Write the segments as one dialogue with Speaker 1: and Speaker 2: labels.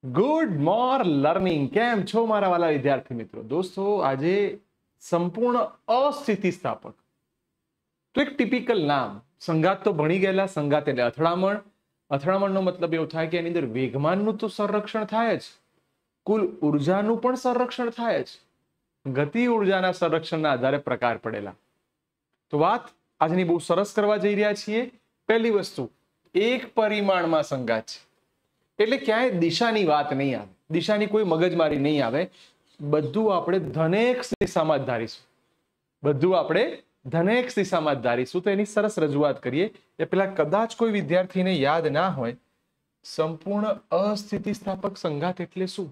Speaker 1: Good મોર learning. કેમ છો મારા વાલા વિદ્યાર્થી મિત્રો? દોસ્તો, આજે સંપૂર્ણ અસ્થિતિસ્થાપક તો એક ટિપિકલ નામ. સંઘાત તો ભણી ગયેલા. સંઘાત એટલે અથડામણ. અથડામણનો મતલબ એવો થાય કે એની અંદર વેગમાનનું તો સંરક્ષણ થાય જ, કુલ ઉર્જાનું પણ સંરક્ષણ થાય જ. ગતિ ઉર્જાના સંરક્ષણના આધારે પ્રકાર પડેલા. તો વાત આજની બહુ સરસ કરવા જઈ રહ્યા છીએ. પહેલી વસ્તુ, એક પરિમાણમાં સંઘાત છે એટલે ક્યાંય દિશાની વાત નહીં આવે, દિશાની કોઈ મગજમારી નહીં આવે. બધું આપણે ધનેક્ષ દિશામાં જ ધારીશું. બધું આપણે ધનેક્ષ દિશામાં જ ધારીશું. તો એની સરસ રજૂઆત કરીએ એ પેલા કદાચ કોઈ વિદ્યાર્થીને યાદ ના હોય, સંપૂર્ણ અસ્થિતિસ્થાપક સંઘાત એટલે શું?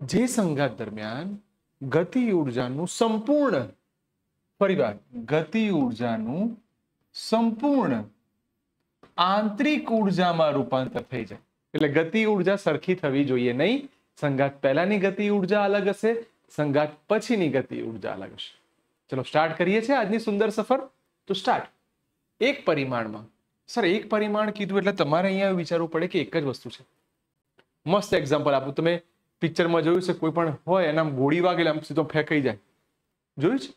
Speaker 1: જે સંઘાત દરમિયાન ગતિ ઉર્જાનું સંપૂર્ણ, ફરીવાર, ગતિ ઉર્જાનું સંપૂર્ણ આંતરિક ઉર્જામાં રૂપાંતર થઈ જાય. એટલે ગતિ ઉર્જા સરખી થવી જોઈએ નહીં. સંઘાત પહેલાની ગતિ ઉર્જા અલગ હશે, સંઘાત પછીની ગતિ ઉર્જા અલગ હશે. ચલો સ્ટાર્ટ કરીએ છીએ આજની સુંદર સફર. તો સ્ટાર્ટ. એક પરિમાણમાં. સર, એક પરિમાણ કીધું એટલે તમારે અહીંયા વિચારવું પડે કે એક જ વસ્તુ છે. મસ્ત એક્ઝામ્પલ આપું. તમે પિક્ચરમાં જોયું છે, કોઈ પણ હોય એના ગોળી વાગે આમ સીધો ફેંકાઈ જાય. જોયું છે?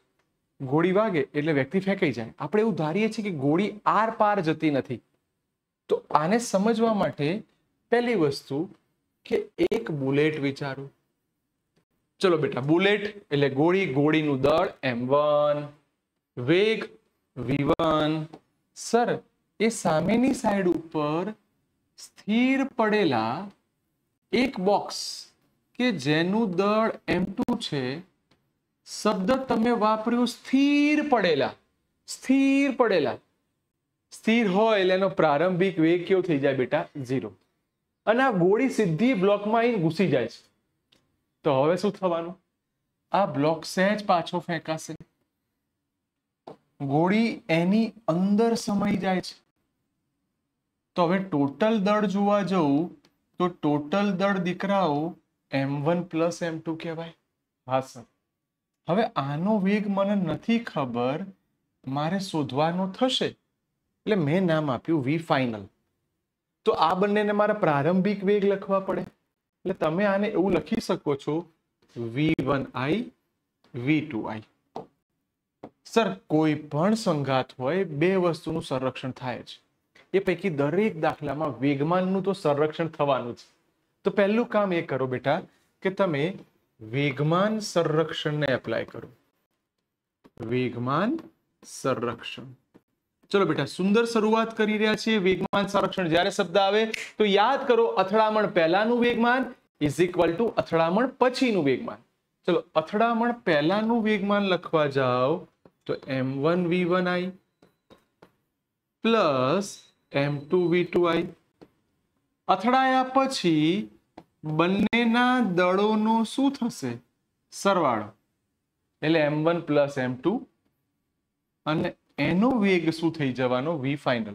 Speaker 1: ગોળી વાગે એટલે વ્યક્તિ ફેંકાઈ જાય. આપણે એવું ધારીએ છીએ કે ગોળી આર પાર જતી નથી. તો આને સમજવા માટે પહેલી વસ્તુ કે એક બુલેટ વિચારો. ચલો બેટા, બુલેટ એટલે ગોળી, ગોળીનું દળ m1, વેગ v1. સર, એ સામેની સાઈડ ઉપર સ્થિર પડેલા એક બોક્સ કે જેનું દળ m2 છે. શબ્દ તમે વાપર્યું સ્થિર પડેલા. સ્થિર પડેલા. સ્થિર હોય એટલે એનો પ્રારંભિક વેગ કેવો થઈ જાય બેટા? 0. અને આ ગોળી સીધી બ્લોકમાં આવીને ઘૂસી જાય છે. તો હવે શું થવાનું? આ બ્લોક સહેજ પાછો ફેંકાશે, ગોળી એની અંદર સમાઈ જાય છે. તો હવે ટોટલ દળ જોવા જવું તો ટોટલ દળ દીકરાઓ m1 પ્લસ m2 કહેવાય. હા સર. હવે આનો વેગ મને નથી ખબર, મારે શોધવાનો થશે એટલે મેં નામ આપ્યું વી ફાઇનલ. તો આ બંનેને મારા પ્રારંભિક વેગ લખવા પડે. એટલે તમે આને એવું લખી શકો છો v1i v2i. સર, કોઈ પણ સંઘાત હોય બે વસ્તુનું સંરક્ષણ થાય છે. એ પૈકી દરેક દાખલામાં વેગમાનનું તો સંરક્ષણ થવાનું જ. તો પહેલું કામ એ કરો બેટા કે તમે વેગમાન સંરક્ષણને એપ્લાય કરો. વેગમાન સંરક્ષણ. ચલો બેટા, સુંદર શરૂઆત કરી રહ્યા છીએ. વેગમાન સંરક્ષણ જ્યારે શબ્દ આવે તો યાદ કરો, અથડામણ પહેલાનું વેગમાન ઇઝ ઇક્વલ ટુ અથડામણ પછીનું વેગમાન. ચલો, અથડામણ પહેલાનું વેગમાન લખવા જાઓ તો m1 v1i plus m2 v2i. અથડાયા પછી બંનેના દળોનો શું થશે? સરવાળો. એટલે m1 પ્લસ m2, અને એનો વેગ શું થઈ જવાનો? v final.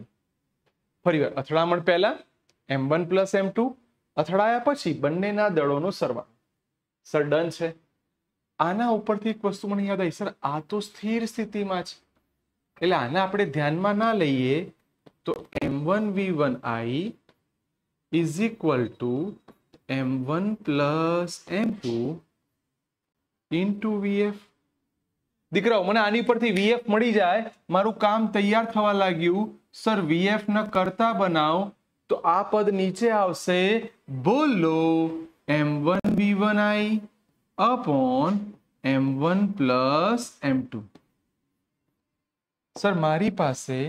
Speaker 1: ફરીવાર, અથડામણ પહેલા m1 પ્લસ m2, અથડાયા પછી બંનેના દળોનો સરવાળો. સર, ડન છે. આના ઉપરથી એક વસ્તુ મને યાદ આવી. સર, આ તો સ્થિર સ્થિતિમાં છે એટલે આને આપણે ધ્યાનમાં ના લઈએ. તો m1 v1i is equal two m1 plus m2 into vf. દીકરાઓ, મને આની પરથી વીએફ મળી જાય, મારું કામ તૈયાર થવા લાગ્યું. સર, વીએફ ન કરતા બનાવ તો આ પદ નીચે આવશે. બોલો, m1 v1i upon m1 plus m2. Sir, મારી પાસે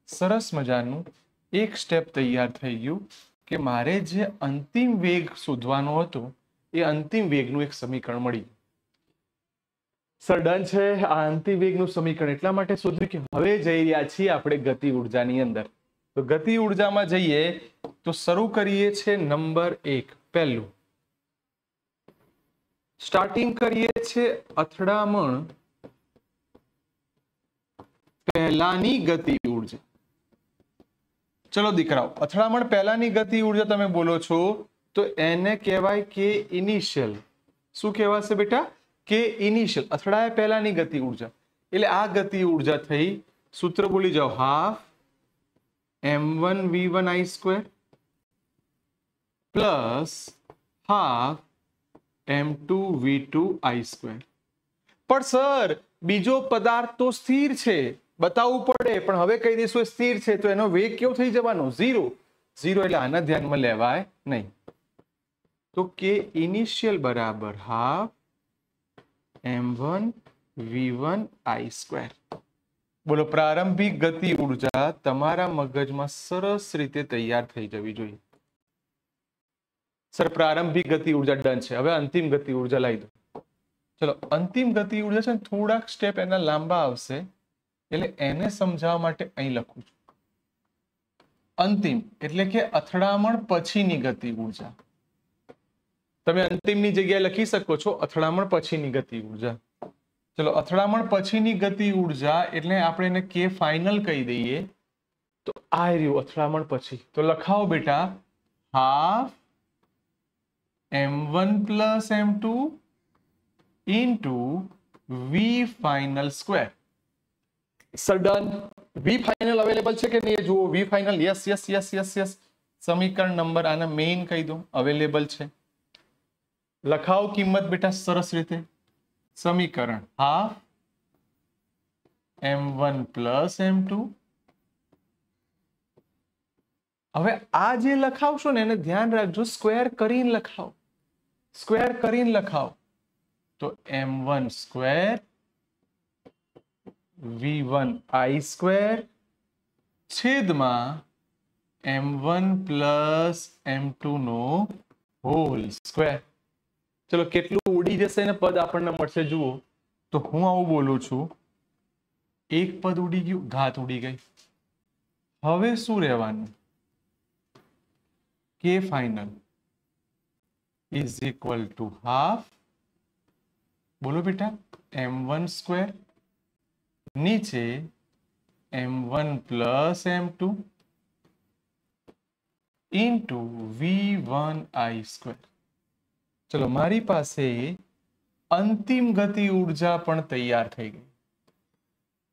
Speaker 1: સરસ મજાનું એક સ્ટેપ તૈયાર થઈ ગયું કે મારે જે અંતિમ વેગ શોધવાનો હતો એ અંતિમ વેગનું એક સમીકરણ મળ્યું. સર, ડન છે. આ અંતિમ વેગનું સમીકરણ એટલા માટે શોધ્યું કે હવે જઈ રહ્યા છીએ આપણે ગતિ ઉર્જાની અંદર. તો ગતિ ઉર્જામાં જઈએ તો શરૂ કરીએ છીએ નંબર 1. પહેલું સ્ટાર્ટિંગ કરીએ છીએ અથડામણ પહેલાની ગતિ ઉર્જા. ચલો દીકરાઓ, અથડામણ પહેલાની ગતિ ઉર્જા તમે બોલો છો તો એને કહેવાય કે ઇનિશિયલ. શું કહેવાશે બેટા? કે ઇનિશિયલ. અથડાયા પહેલાની ગતિ ઉર્જા. એટલે આ ગતિ ઉર્જા થઈ. સૂત્ર બોલી જાઓ, half m1 v1i square plus half m2v2i². પણ સર બીજો પદાર્થ તો સ્થિર છે, બતાવવું પડે, પણ હવે કહી દઈશું સ્થિર છે તો એનો વેગ કેવો થઈ જવાનો? 0. 0 એટલે આના ધ્યાનમાં લેવાય નહીં. તો કે ઇનિશિયલ બરાબર હાફ m1v1i². બોલો, પ્રારંભિક ગતિ ઉર્જા તમારા મગજમાં સરસ રીતે તૈયાર થઈ જવી જોઈએ. સર પ્રારંભિક ગતિ ઉર્જા ડન છે, હવે અંતિમ ગતિ ઉર્જા લાવી દો. ચલો, અંતિમ ગતિ ઉર્જા છે ને થોડાક સ્ટેપ એના લાંબા આવશે, એટલે એને સમજાવવા માટે અહીં લખું છું. અંતિમ એટલે કે અથડામણ પછીની ગતિ ઉર્જા. તમે અંતિમની જગ્યાએ લખી શકો છો અથડામણ પછીની ગતિ ઉર્જા. ચલો, અથડામણ પછીની ગતિ ઉર્જા એટલે આપણે એને કે ફાઇનલ કહી દઈએ. તો આ રહ્યું અથડામણ પછી. તો લખાવો બેટા, half m1 plus m2 into v final square. Sir done. v final available છે કે નહીં જુઓ. v final yes yes yes yes yes. સમીકરણ નંબર આના મેઇન કહી દો, અવેલેબલ છે. લખાવો કિંમત બેટા સરસ રીતે. સમીકરણ હાફ m1 પ્લસ m2. હવે આ જે લખાવશો ને એને ધ્યાન રાખજો, સ્ક્વેર કરીને લખાવો. સ્ક્વેર કરીને લખાવો તો m1 સ્ક્વેર v1i² છેદમાં m1 પ્લસ m2 નો હોલ સ્ક્વેર. ચલો, કેટલું ઉડી જશે ને પદ આપણને મળશે જુઓ. તો હું આવું બોલું છું, એક પદ ઉડી ગયું, ઘાત ઉડી ગઈ. હવે શું રહેવાનું? કે final is equal to half, બોલો બેટા, m1 સ્ક્વેર નીચે m1 plus m2 into v1i². ચલો, મારી પાસે અંતિમ ગતિ ઉર્જા પણ તૈયાર થઈ ગઈ.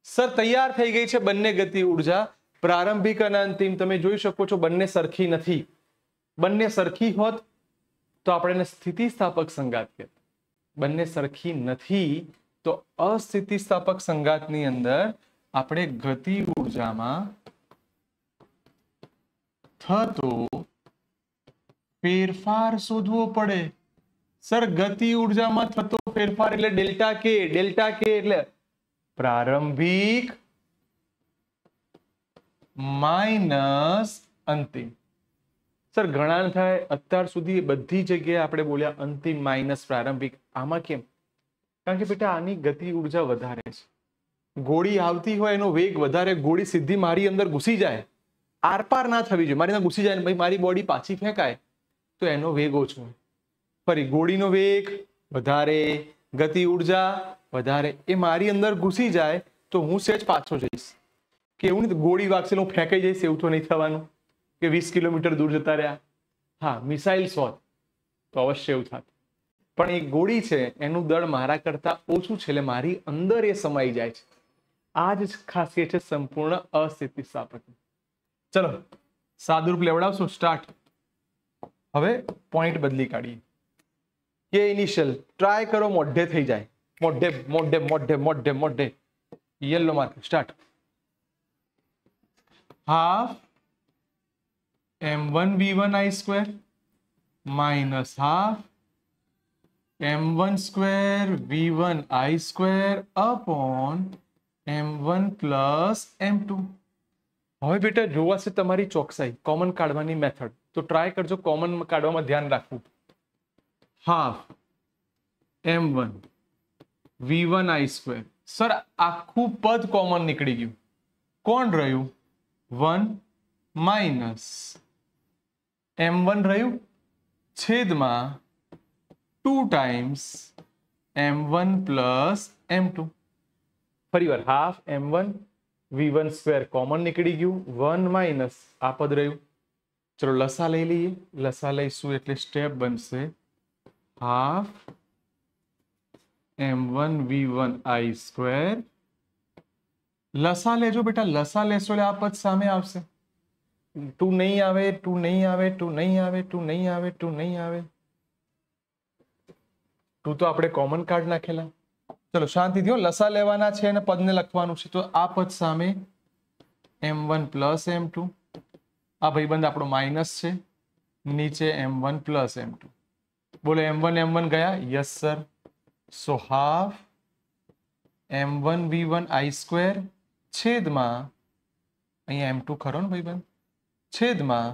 Speaker 1: સર તૈયાર થઈ ગઈ છે બંને ગતિ ઉર્જા, પ્રારંભિક અને અંતિમ. તમે જોઈ શકો છો બંને સરખી નથી. બંને સરખી હોત તો આપણે એને સ્થિતિસ્થાપક સંગાત કહેત. બંને સરખી નથી તો અસ્થિતિસ્થાપક સંગાતની અંદર આપણે ગતિ ઉર્જામાં થતો ફેરફાર શોધવો પડે. સર ગતિ ઉર્જામાં થતો ફેરફાર એટલે ડેલ્ટા કે. ડેલ્ટા કે એટલે પ્રારંભિક માઇનસ અંતિમ. સર ઘણા થાય અત્યાર સુધી બધી જગ્યાએ આપણે બોલ્યા અંતિમ માઇનસ પ્રારંભિક. આમાં કેમ? કારણ કે બેટા આની ગતિ ઉર્જા વધારે છે. ગોળી આવતી હોય એનો વેગ વધારે, ગોળી સીધી મારી અંદર ઘૂસી જાય, આરપાર ના થવી જોઈએ, મારી અંદર ઘૂસી જાય ને ભાઈ મારી બોડી પાછી ફેંકાય તો એનો વેગ ઓછો હોય. ફરી ગોળીનો વેગ વધારે, ગતિ ઉર્જા વધારે, એ મારી અંદર ઘૂસી જાય તો હું સેજ પાછો જઈશ. કે એવું નહીં ગોળી વાગશે હું ફેંકાઈ જઈશ, એવું તો નહીં થવાનું કે 20 કિલોમીટર દૂર જતા રહ્યા. હા, મિસાઇલ્સ હોત તો અવશ્ય એવું થાત, પણ એ ગોળી છે એનું દળ મારા કરતા ઓછું છે એટલે મારી અંદર એ સમાઈ જાય છે. આ જ ખાસિયત છે સંપૂર્ણ અસ્થિતિસ્થાપક. ચલો, સાદુરૂપ લેવડાવશો. સ્ટાર્ટ. હવે પોઈન્ટ બદલી કાઢીએ. કે ઇનિશિયલ ટ્રાય કરો મોઢે થઈ જાય. મોઢે મોઢે મોઢે મોઢે મોઢે. Yellow mark. Start. Half m1 v1i² minus half m1 square v1i² upon m1 plus m2. હવે બેટા જોવાશે તમારી ચોકસાઈ, કોમન કાઢવાની મેથડ. તો ટ્રાય કરજો કોમન કાઢવામાં ધ્યાન રાખવું. Half m1 v1i². સર આખું પદ કોમન નીકળી ગયું. કોણ રહ્યું? 1 માઇનસ m1 રહ્યું છેદમાં 2 ટાઈમ્સ m1 પ્લસ m2. ફરીવાર હાફ m1 v1² કોમન નીકળી ગયું, 1 માઇનસ આ પદ રહ્યું. ચલો લસા લઈ લઈએ. લસા લઈશું એટલે સ્ટેપ બનશે હાફ m1 v1i². લસા લેજો બેટા, લસા લેશો એટલે આ પદ સામે આવશે. ટુ નહીં આવે, ટુ નહીં આવે, ટુ નહીં આવે, ટુ નહીં આવે, ટુ નહીં આવે. ટુ તો આપણે કોમન કાર્ડ નાખેલા. ચલો શાંતિથી લસા લેવાના છે અને પદને લખવાનું છે. તો આ પદ સામે m1 પ્લસ m2, આ ભાઈબંધ આપણો માઇનસ છે, નીચે m1 પ્લસ m2. બોલો m1 ગયા? Yes sir. So half m1 v1 i square છેદમાં અહીંયા m2 ખરો ને ભાઈબંધ, છેદમાં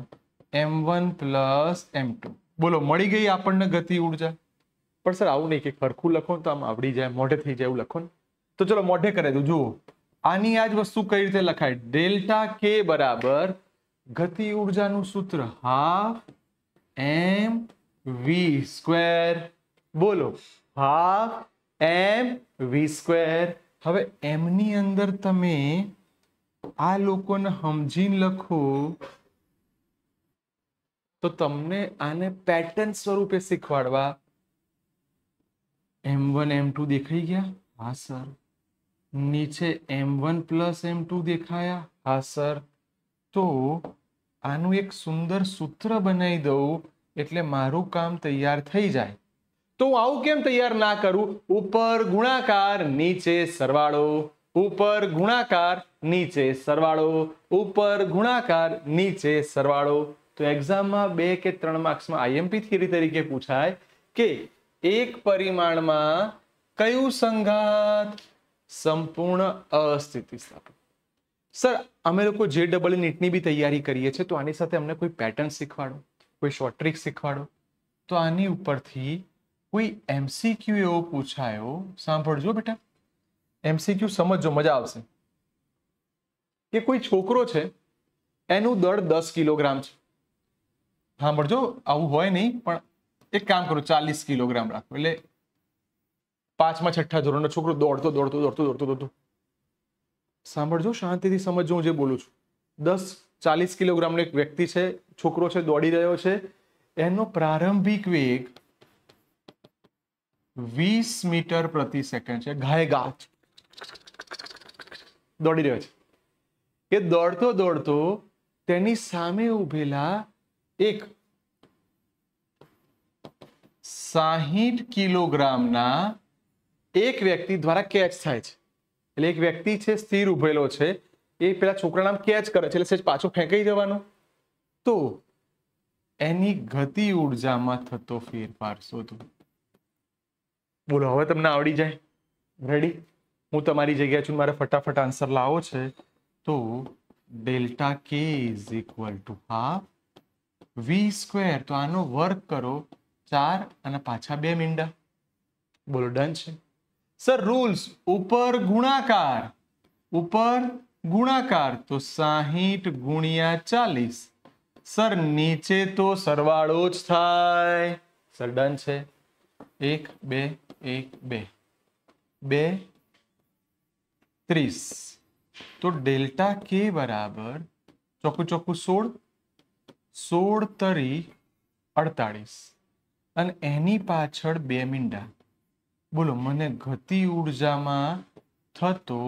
Speaker 1: m1 પ્લસ m2. બોલો મળી ગઈ આપણને ગતિ ઉર્જા. પણ સર આવું નહીં કે ખરખું લખો તો આમ આવડી જાય, મોઢે થઈ જાય એવું લખો ને. તો ચલો મોઢે કરી દઉં. જુઓ આની આ જ વસ્તુ કઈ રીતે લખાય? ડેલ્ટા કે બરાબર ગતિ ઉર્જાનું સૂત્ર હાફ એમ વી સ્ક્વેર. બોલો હાફ એમ વી સ્ક્વેર. હવે એમ ની અંદર તમે આ લોકોને સમજીને લખો તો તમને આને પેટર્ન સ્વરૂપે શીખવાડવા. m1 m2 દેખાઈ ગયા? હા સર. નીચે m1 પ્લસ m2 દેખાયા? હા સર. તો આનું એક સુંદર સૂત્ર બનાવી દઉં એટલે મારું કામ તૈયાર થઈ જાય. તો હું આવું કેમ તૈયાર ના કરું? ઉપર ગુણાકાર નીચે સરવાળો, ઉપર ગુણાકાર નીચે સરવાળો, ઉપર ગુણાકાર નીચે સરવાળો. તો એક્ઝામમાં 2 કે 3 માર્ક્સમાં આઈએમપી થિયરી તરીકે પૂછાય કે એક પરિમાણમાં કયું સંઘાત? સંપૂર્ણ અસ્થિતિસ્થાપક. સર અમે લોકો JEE નીટની બી તૈયારી કરીએ છીએ, તો આની સાથે અમને કોઈ પેટર્ન શીખવાડો, કોઈ શોર્ટ ટ્રિક શીખવાડો. તો આની ઉપરથી કોઈ MCQ એવો પૂછાયો, સાંભળજો બેટા, MCQ સમજજો, મજા આવશે. કે કોઈ છોકરો છે એનું દળ 10 કિલોગ્રામ છે. સાંભળજો, આવું હોય નહીં, પણ એક કામ કરો 40 કિલોગ્રામ રાખો. એટલે 5મા 6ઠા ધોરણનો છોકરો દોડતો. સાંભળજો, શાંતિથી સમજજો હું જે બોલું છું. 40 કિલોગ્રામનો એક વ્યક્તિ છે, છોકરો છે, દોડી રહ્યો છે. એનો પ્રારંભિક વેગ 20 મીટર પ્રતિ સેકન્ડ છે. ઘાય ગા દોડી રહ્યો છે. એ દોડતો તેની સામે ઉભેલા એક 60 કિલોગ્રામના એક વ્યક્તિ દ્વારા કેચ થાય છે. એટલે એક વ્યક્તિ છે, સ્થિર ઉભેલો છે, એ પેલા છોકરાના આમ કેચ કરે છે, એટલે સહેજ પાછો ફેંકાઈ જવાનો. તો એની ગતિ ઉર્જામાં થતો ફેરફાર શોધો. બોલો હવે તમને આવડી જાય? રેડી? હું તમારી જગ્યાએ છું, મારે ફટાફટ આન્સર લાવો છે. તો delta K is equal to half v square. તો આનો વર્ગ કરો 4 અને પાછા 2 મીંડા. બોલો ડન છે? સર રૂલ્સ ઉપર ગુણાકાર, ઉપર ગુણાકાર તો 60 ગુણ્યા 40. સર નીચે તો સરવાળો જ થાય. સર ડન છે? 1 2 1 2 2 30. તો ડેલ્ટા કે બરાબર ચોખ્ખું 16 16 તરી 48 અને એની પાછળ 2 મીંડા. બોલો મને ગતિ ઉર્જામાં થતો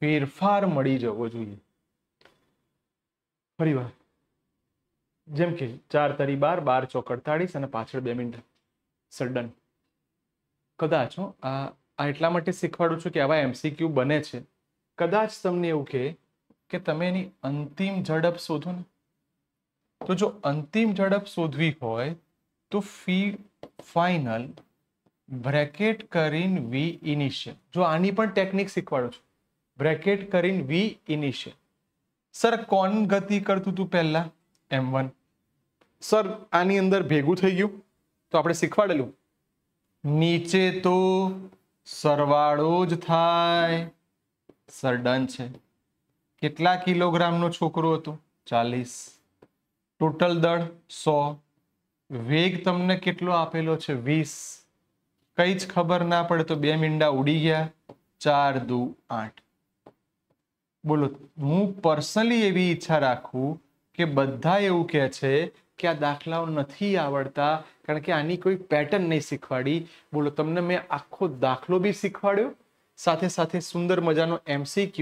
Speaker 1: ફેરફાર મળી જવો જોઈએ. ફરી વાર, જેમ કે 4 તરી 12, 12 ચોક 48 અને પાછળ 2 મીંડા. Sir done. કદાચ આ એટલા માટે શીખવાડું છું કે આવા MCQ બને છે. કદાચ તમને એવું કે તમે એની અંતિમ ઝડપ શોધો ને, તો જો અંતિમ ઝડપ શોધવી હોય તો ફાઇનલ બ્રેકેટ કરીને વી ઇનિશિયલ. જો આની પણ ટેકનિક શીખવાડું છું, બ્રેકેટ કરીને વી ઇનિશિયલ. સર કોણ ગતિ કરતું હતું પહેલા? M1. સર આની અંદર ભેગું થઈ ગયું તો આપણે શીખવાડેલું નીચે તો સરવાળો જ થાય. સર ડન છે? કેટલા કિલોગ્રામનો છોકરો હતો? 40. ટોટલ દળ 100. વેગ તમને કેટલો આપેલો છે? 20. કઈ જ ખબર ના પડે તો 2 મીંડા ઉડી ગયા. 4 દુ 8. બોલો હું પર્સનલી એવી ઈચ્છા રાખું કે બધા એવું કહે છે કે આ દાખલાઓ નથી આવડતા કારણ કે આની કોઈ પેટર્ન નહીં શીખવાડી. બોલો તમને મેં આખો દાખલો બી શીખવાડ્યો, સાથે સાથે સુંદર મજાનો MCQ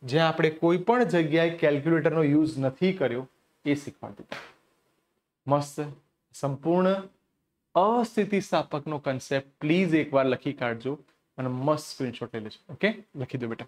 Speaker 1: જ્યાં આપણે કોઈ પણ જગ્યાએ કેલ્ક્યુલેટરનો યુઝ નથી કર્યો. એ શીખવાડી દીધું. મસ્ત. સંપૂર્ણ અસ્થિતિસ્થાપકનો કન્સેપ્ટ પ્લીઝ એકવાર લખી કાઢજો અને મસ્ત સ્ક્રીનશોટ લઈ લેજો. ઓકે, લખી દો બેટા.